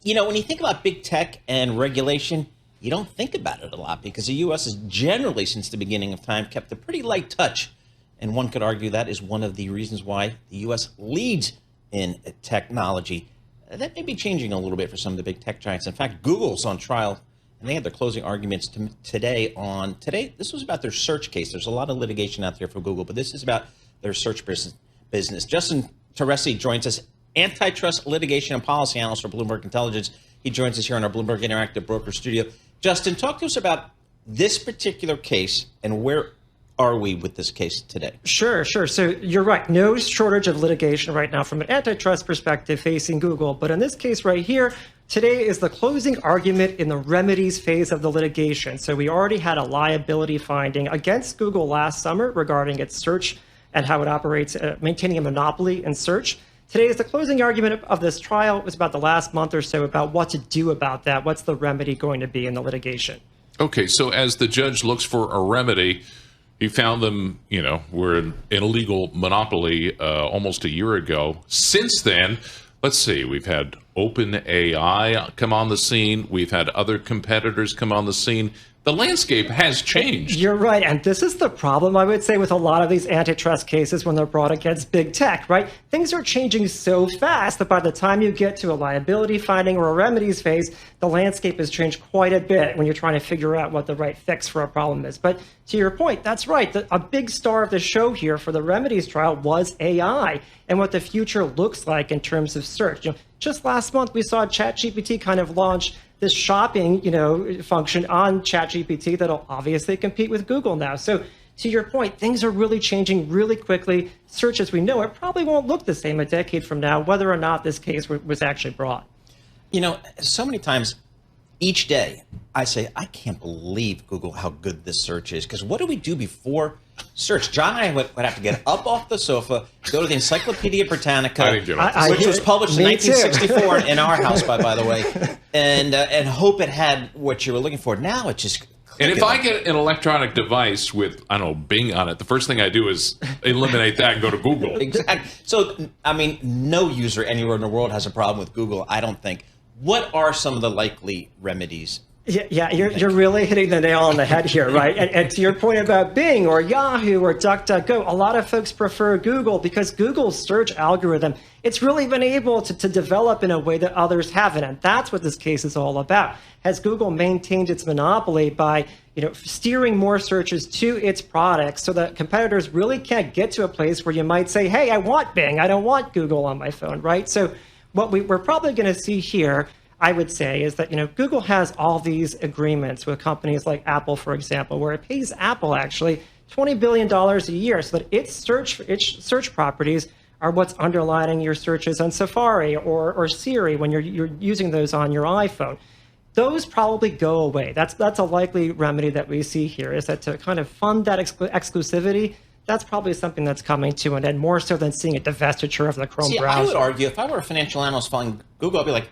When you think about big tech and regulation, you don't think about it a lot because the U.S. has generally, since the beginning of time, kept a pretty light touch. And one could argue that is one of the reasons why the U.S. leads in technology. That may be changing a little bit for some of the big tech giants. In fact, Google's on trial, and they had their closing arguments today. This was about their search case. There's a lot of litigation out there for Google, but this is about their search business. Justin Teresi joins us, Antitrust Litigation and Policy Analyst for Bloomberg Intelligence. He joins us here in our Bloomberg Interactive Broker Studio. Justin, talk to us about this particular case and where are we with this case today? Sure. So you're right. No shortage of litigation right now from an antitrust perspective facing Google. But in this case right here, today is the closing argument in the remedies phase of the litigation. So we already had a liability finding against Google last summer regarding its search and how it operates, maintaining a monopoly in search. Today is the closing argument of this trial. It was about the last month or so about what to do about that. What's the remedy going to be in the litigation? Okay, so as the judge looks for a remedy, he found them, were an illegal monopoly almost a year ago. Since then, let's see, we've had OpenAI come on the scene. We've had other competitors come on the scene. The landscape has changed. You're right. And this is the problem, I would say, with a lot of these antitrust cases when they're brought against big tech, right? Things are changing so fast that by the time you get to a liability finding or a remedies phase, the landscape has changed quite a bit when you're trying to figure out what the right fix for a problem is. But to your point, that's right. A big star of the show here for the remedies trial was AI and what the future looks like in terms of search. Just last month, we saw ChatGPT kind of launch this shopping, function on ChatGPT that'll obviously compete with Google now. So to your point, things are really changing really quickly. Search as we know it probably won't look the same a decade from now, whether or not this case was actually brought. So many times each day I say, I can't believe Google, how good this search is. Because what do we do before search? John and I would have to get up off the sofa, go to the Encyclopedia Britannica, which was published in 1964 in our house, by the way, and hope it had what you were looking for. Now it just... And if I get an electronic device with, Bing on it, the first thing I do is eliminate that and go to Google. Exactly. So, no user anywhere in the world has a problem with Google, I don't think. What are some of the likely remedies? Yeah, you're really hitting the nail on the head here, right? And to your point about Bing or Yahoo or DuckDuckGo, a lot of folks prefer Google because Google's search algorithm, it's really been able to develop in a way that others haven't. And that's what this case is all about. Has Google maintained its monopoly by steering more searches to its products so that competitors really can't get to a place where you might say, hey, I want Bing, I don't want Google on my phone, right? So what we're probably going to see here, I would say, is that Google has all these agreements with companies like Apple, for example, where it pays Apple actually $20 billion a year so that its search properties are what's underlining your searches on Safari or Siri when you're using those on your iPhone. Those probably go away. That's a likely remedy that we see here, is that to kind of fund that exclusivity. That's probably something that's coming to an end, more so than seeing a divestiture of the Chrome browser. I would argue, if I were a financial analyst following Google, I'd be like,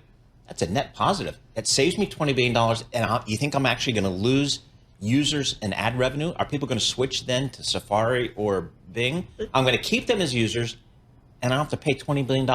that's a net positive. It saves me $20 billion, and you think I'm actually going to lose users and ad revenue? Are people going to switch then to Safari or Bing? I'm going to keep them as users, and I don't have to pay $20 billion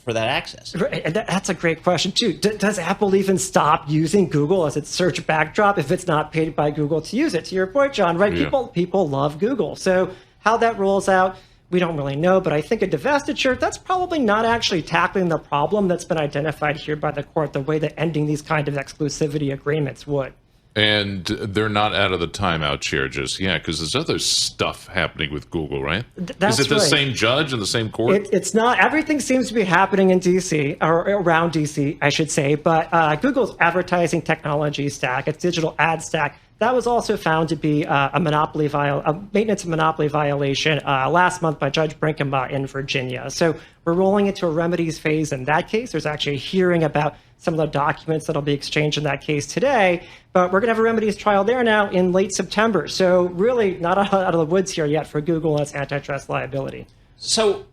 for that access. Right. And that's a great question, too. Does Apple even stop using Google as its search backdrop if it's not paid by Google to use it? To your point, John, right? Yeah. People love Google. So how that rolls out, we don't really know. But I think a divestiture, that's probably not actually tackling the problem that's been identified here by the court the way that ending these kind of exclusivity agreements would. And they're not out of the timeout chair just yet, because there's other stuff happening with Google, right? That's Is it the right. same judge in the same court? It's not. Everything seems to be happening in D.C., or around D.C., I should say. But Google's advertising technology stack, its digital ad stack, that was also found to be a maintenance of monopoly violation last month by Judge Brinkema in Virginia. So we're rolling into a remedies phase in that case. There's actually a hearing about some of the documents that'll be exchanged in that case today. But we're going to have a remedies trial there now in late September. So really not out of the woods here yet for Google and its antitrust liability. So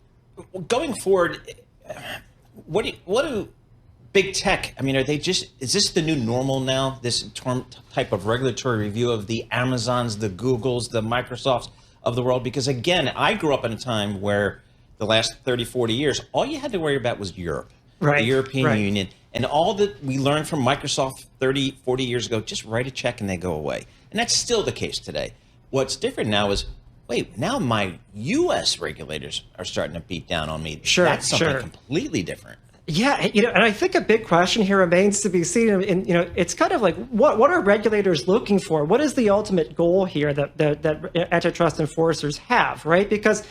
going forward, what do big tech, are they is this the new normal now, this type of regulatory review of the Amazons, the Googles, the Microsofts of the world? Because again, I grew up in a time where the last 30, 40 years, all you had to worry about was Europe, right, the European right. Union. And all that we learned from Microsoft 30, 40 years ago, just write a check and they go away. And that's still the case today. What's different now is, wait, now my U.S. regulators are starting to beat down on me. Sure, that's something sure. completely different. Yeah, and I think a big question here remains to be seen. And it's kind of like, what are regulators looking for? What is the ultimate goal here that antitrust enforcers have, right? Because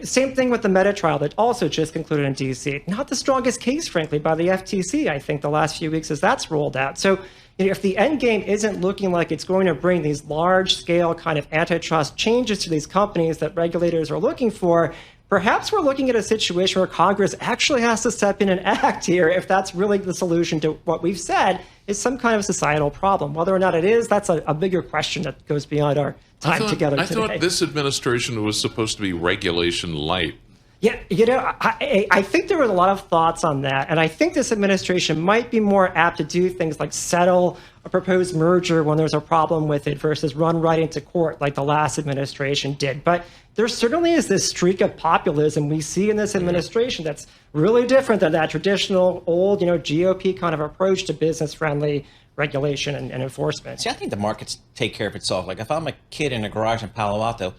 same thing with the Meta trial that also just concluded in D.C. Not the strongest case, frankly, by the FTC, I think, the last few weeks as that's rolled out. So if the end game isn't looking like it's going to bring these large-scale kind of antitrust changes to these companies that regulators are looking for, perhaps we're looking at a situation where Congress actually has to step in and act here if that's really the solution to what we've said is some kind of societal problem. Whether or not it is, that's a bigger question that goes beyond our time together today. I thought this administration was supposed to be regulation light. Yeah, I think there was a lot of thoughts on that, and I think this administration might be more apt to do things like settle a proposed merger when there's a problem with it versus run right into court like the last administration did. But there certainly is this streak of populism we see in this administration that's really different than that traditional old, GOP kind of approach to business-friendly regulation and enforcement. See, I think the markets take care of itself. Like if I'm a kid in a garage in Palo Alto,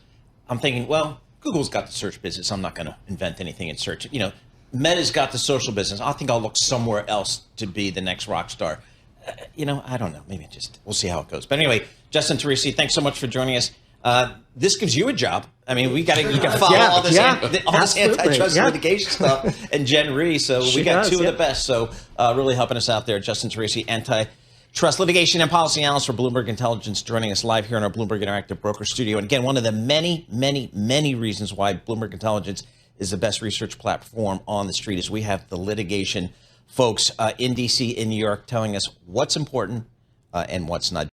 I'm thinking, well, Google's got the search business. I'm not going to invent anything in search. Meta's got the social business. I think I'll look somewhere else to be the next rock star. I don't know. Maybe we'll see how it goes. But anyway, Justin Teresi, thanks so much for joining us. This gives you a job. I mean, you can follow all this antitrust litigation stuff and Jen Rhee. So we got two of the best. So really helping us out there. Justin Teresi, antitrust litigation and policy analyst for Bloomberg Intelligence, joining us live here in our Bloomberg Interactive Broker Studio. And again, one of the many, many, many reasons why Bloomberg Intelligence is the best research platform on the street is we have the litigation folks in D.C., in New York, telling us what's important and what's not.